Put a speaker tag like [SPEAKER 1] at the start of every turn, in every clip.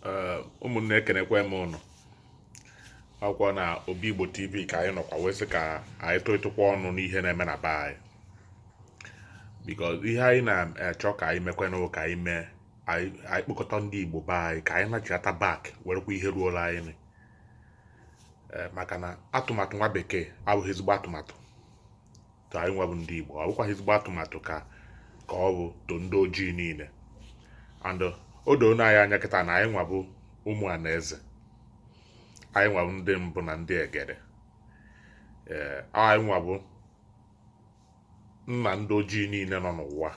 [SPEAKER 1] ụmụnne ekenekwe m ụnụ akwụkwọ na Obi Igbo TV ka anyị nọkwa wee sị ka anyị tụtụkwa ọnụ n'ihe na-eme na be anyị, because ihe anyị na-achọ ka anyị mekwenụ ka anyị mee anyị kpọkọta ndị Igbo be anyị ka anyị nachiata bak werekwa ihe ruola anyị maka na atụmatụ nwa bekee abụghị ezigbo atụmatụ ka anyị nwebụ ndị Igbo, ọ bụkwa ezigbo atụmatụ ka ọ bụ to ndị ojii niile. And o doo na anyị anya kịta na anyị nwabụ ụmụ Anaeze, anyị nwabụ ndị mbụ na ndị egede, anyị nwabụ nna ndị ojii niile nọ n'ụwa,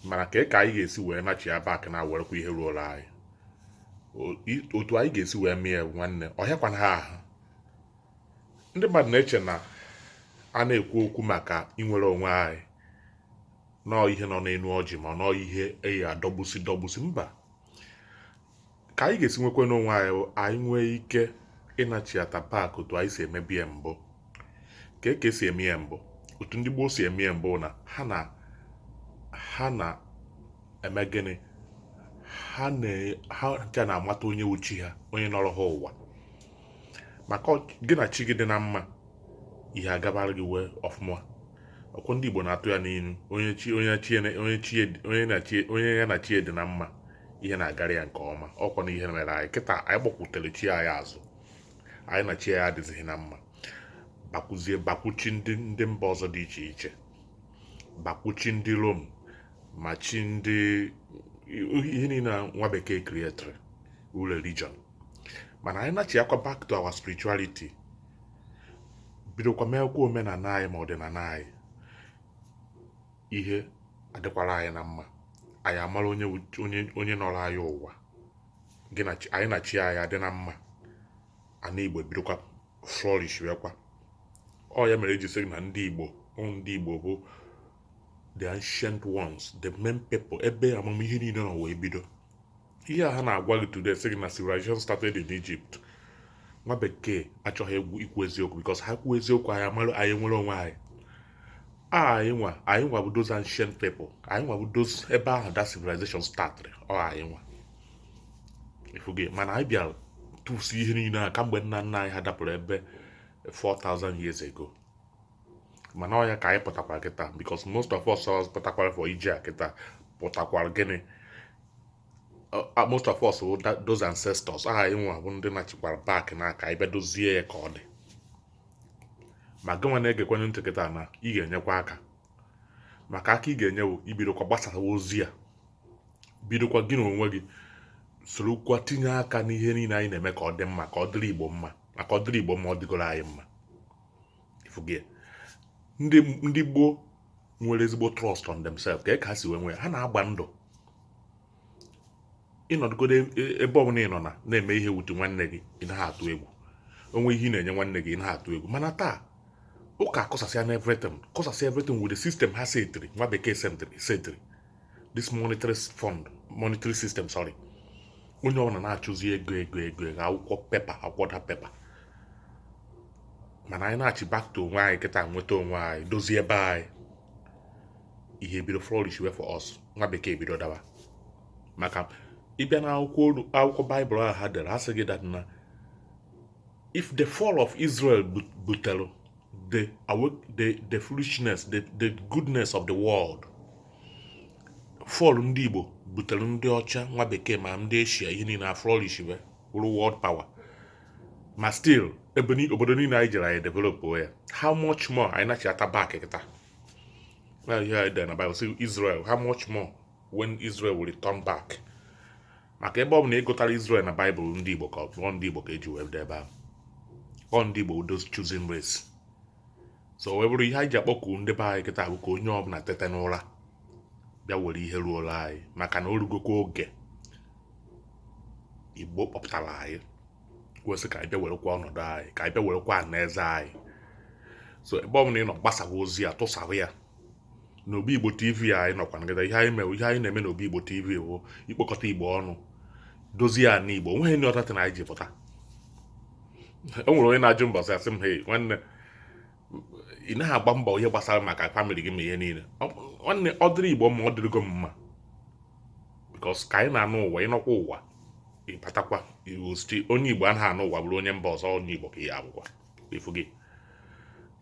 [SPEAKER 1] mana ka anyị ga-esi wee nachi ya bak na werekwa ihe ruola anyị, otu anyị ga-esi wee mee nwanne ọhịakwana ha ahụ. Ndị mmadụ na-eche na a na-ekwu okwu maka inwere onwe anyị nọọ ihe nọ n'elu ọjị ma nọọ ihe eyi adọgbusi mba. Ka anyị ga-esi nwekwe n'onwe anyị nwee ike ịnachiata bak otu anyị si emebi ya mbụ. Ka esi eme ya mbụ, otu ndị gboo si eme ya mbụ na ha na-eme gịnị, ha ncha na-amata onye uchi ha, onye nọrọ ha ụwa, maka gị na chi gị dị na mma ihe agabara gị wee ọfụma. Ọkwọ ndị Igbo na-atụ ya n'ilu, onye ya na chi dị na mma ihe na-agara ya nke ọma. Ọkwa na ihe mere anyị kịta anyị gbakwutere chi anyị azụ, anyị na chi ya adịzighị na mma, bakwuchi ndị mba ọzọ dị iche iche, bakwuchi ndị Rom ma chi ndị ihe niile nwa bekee created religion. Mana anyị nachi akwa back to our spirituality, bidokwa meekwa omenala anyị ma ọdịnala anyị, ihe adịkwara anyị na mma, anyị amara onye nọrọ anyị ụwa, anyị na chi anyị adị na mma, ana Igbo bidokwa flourish wekwa. Ọ ya mere eji sị na ndị Igbo bụ the ancient ones, the main people, ebe amamihe niile nọ wee bido. Ihe a ha na-agwa gị today sị na civilization started in Egypt. Nwa bekee achọghị ikwu eziokwu, because ha kwuo eziokwu anyị amara anyị nwere onwe anyị. Anyị nwa bụ those ancient people, anyị nwa bụ those ebe ahụ that civilization started. Anyị nwa ifuge, mana anyị bịara tụfusi ihe niile a kamgbe nna nna anyị ha dapụrụ ebe 4,000 years ago. Mana ọ ya ka anyị pụtakwara kịta, because most of us pụtakwara for ije a kịta pụtakwara gịnị, most of us those ancestors anyị nwa bụ ndị nachikwara bak na aka anyị bịa dozie ya ka ọ dị. Ma gịnwa na-egekwenye ntị kịta na ị ga-enyekwa aka, maka aka ị ga-enye bụ ibidokwa gbasara ozi a, bidokwa gị na onwe gị sorokwa tinye aka n'ihe niile anyị na-eme ka ọ dị mma, ka ọ dịrị Igbo mma, maka ọ dịrị Igbo mma ọ dịgoro anyị mma. Ifugie, ndị gboo nwere ezigbo trust on themselves, ka ha si wee nwe ha na-agba ndụ ịnọdụgodo ebe ọbụla ị nọ na-eme ihe wuti nwanne gị, ị naghị atụ egwu, onwe ihe ị na-enye nwanne gị ị naghị atụ egwu. Mana taa ụka kọsasịa na everything with the system ha setiri, nwa bekee setiri this monetary system, onye ọbụla na-achụzi ego akwụkwọ pepa. Mana anyị na-achị back to onwe anyị kịta, nweta onwe anyị, dozie ebe anyị, ihe bido flourish way for us, nwa bekee bido dawa. Maka ịbịa na akwụkwọ Bible ahụ ha dere, ha sị gị that na if the fall of Israel butere the foolishness, the goodness of the world, fall ndị Igbo butere ndị ọcha, nwa bekee ma ndị Asia, ihe niile flourish we wụrụ world power. Ma still obodo niile anyị jere anyị develop ya, how much more anyị nachiata bak kịta. Ihe anyị dere na Bible say Israel, how much more when Israel will return back. Maka ebe ọ bụ na ịgụtara Israel na Bible ndị Igbo ka ndị Igbo ka eji wee bido ebe ahụ, ndị Igbo those choosing race. So wee bụrụ ihe anyị ji akpọku ndị be anyị kịta bụ ka onye ọbụla tete n'ụra bịa were ihe ruola anyị, maka na o rugokwa oge Igbo kpọpụtara anyị kwesị ka anyị bịa werekwa ọnọdụ anyị, ka anyị bịa werekwa Anaeze anyị. So ebe ọbụla ị nọ gbasara ozi a, tụsara ya na Obi Igbo TV anyị nọkwa nkịta. Ihe anyị na-eme na Obi Igbo TV bụ ikpokọta Igbo ọnụ, dozie ya n'Igbo. Nweghị ndị ọtata na anyị ji pụta. O nwere onye na-ajụ mbọsị asị m, hey nwanne, ị naghị agba mbọ ihe gbasara maka family gị ma ihe niile. Nwanne, ọ dịrị Igbo mma, ọ dịrịgo mma, because ka anyị na-anụ ụwa, ịnọkwa ụwa ịbatakwa iwosti onye Igbo anaghị anụ ụwa bụrụ onye mba ọzọ onye Igbo ka ihe abụkwa efu gị.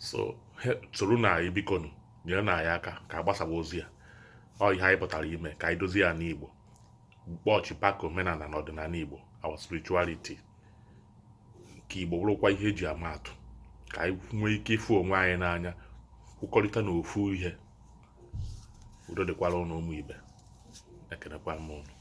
[SPEAKER 1] So soro na anyị bikonu nyere na anyị aka ka agbasawa ozi ya. Ọ ihe anyị pụtara ime ka anyị dozie ya n'Igbo, kpọọchi paka omenala na ọdịnala Igbo, our spirituality nke Igbo bụrụkwa ihe eji ama atụ, ka anyị nwee ike ịfụ onwe anyị n'anya, kwukọrịta na ofu ihe. Udo dịkwara ụnụ ụmụ Ibe, ekenekwa m ụnụ.